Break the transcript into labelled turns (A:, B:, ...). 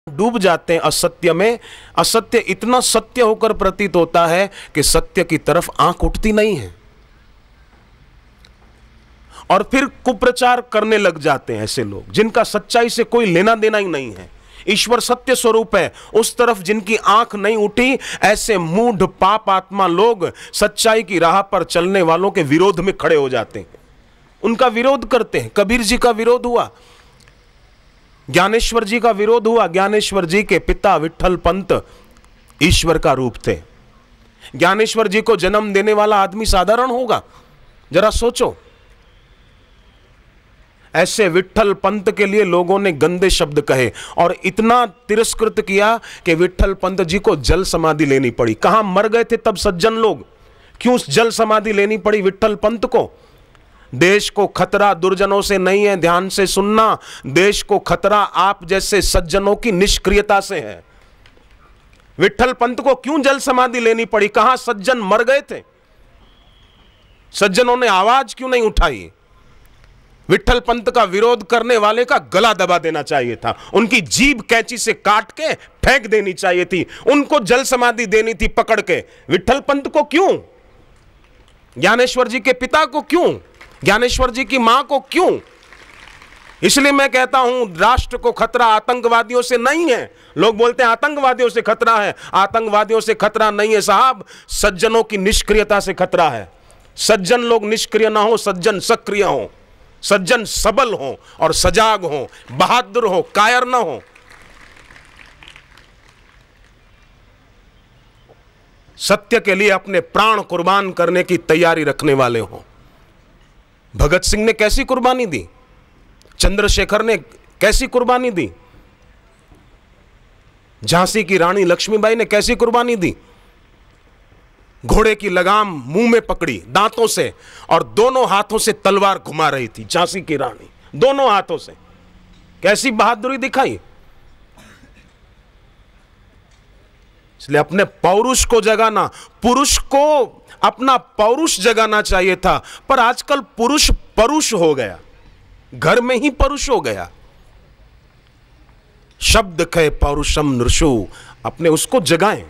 A: डूब जाते हैं असत्य में, असत्य इतना सत्य होकर प्रतीत होता है कि सत्य की तरफ आंख उठती नहीं है, और फिर कुप्रचार करने लग जाते हैं ऐसे लोग जिनका सच्चाई से कोई लेना देना ही नहीं है। ईश्वर सत्य स्वरूप है, उस तरफ जिनकी आंख नहीं उठी, ऐसे मूढ़ पाप आत्मा लोग सच्चाई की राह पर चलने वालों के विरोध में खड़े हो जाते हैं, उनका विरोध करते हैं। कबीर जी का विरोध हुआ, ज्ञानेश्वर जी का विरोध हुआ। ज्ञानेश्वर जी के पिता विट्ठल पंत ईश्वर का रूप थे। ज्ञानेश्वर जी को जन्म देने वाला आदमी साधारण होगा? जरा सोचो। ऐसे विट्ठल पंत के लिए लोगों ने गंदे शब्द कहे और इतना तिरस्कृत किया कि विट्ठल पंत जी को जल समाधि लेनी पड़ी। कहां मर गए थे तब सज्जन लोग, क्यों जल समाधि लेनी पड़ी विट्ठल पंत को? देश को खतरा दुर्जनों से नहीं है, ध्यान से सुनना, देश को खतरा आप जैसे सज्जनों की निष्क्रियता से है। विट्ठल पंत को क्यों जल समाधि लेनी पड़ी? कहां सज्जन मर गए थे? सज्जनों ने आवाज क्यों नहीं उठाई? विट्ठल पंत का विरोध करने वाले का गला दबा देना चाहिए था, उनकी जीभ कैंची से काट के फेंक देनी चाहिए थी, उनको जल समाधि देनी थी पकड़ के। विट्ठल पंत को क्यों? ज्ञानेश्वर जी के पिता को क्यों? ज्ञानेश्वर जी की मां को क्यों? इसलिए मैं कहता हूं राष्ट्र को खतरा आतंकवादियों से नहीं है। लोग बोलते हैं आतंकवादियों से खतरा है, आतंकवादियों से खतरा नहीं है साहब, सज्जनों की निष्क्रियता से खतरा है। सज्जन लोग निष्क्रिय ना हो, सज्जन सक्रिय हो, सज्जन सबल हो और सजाग हो, बहादुर हो, कायर ना हो। सत्य के लिए अपने प्राण कुर्बान करने की तैयारी रखने वाले हो। भगत सिंह ने कैसी कुर्बानी दी, चंद्रशेखर ने कैसी कुर्बानी दी, झांसी की रानी लक्ष्मीबाई ने कैसी कुर्बानी दी? घोड़े की लगाम मुंह में पकड़ी दांतों से और दोनों हाथों से तलवार घुमा रही थी झांसी की रानी, दोनों हाथों से। कैसी बहादुरी दिखाई। इसलिए अपने पौरुष को जगाना, पुरुष को अपना पौरुष जगाना चाहिए था, पर आजकल पुरुष परुष हो गया, घर में ही परुष हो गया। शब्द कहे पौरुषम नृषु, अपने उसको जगाएं।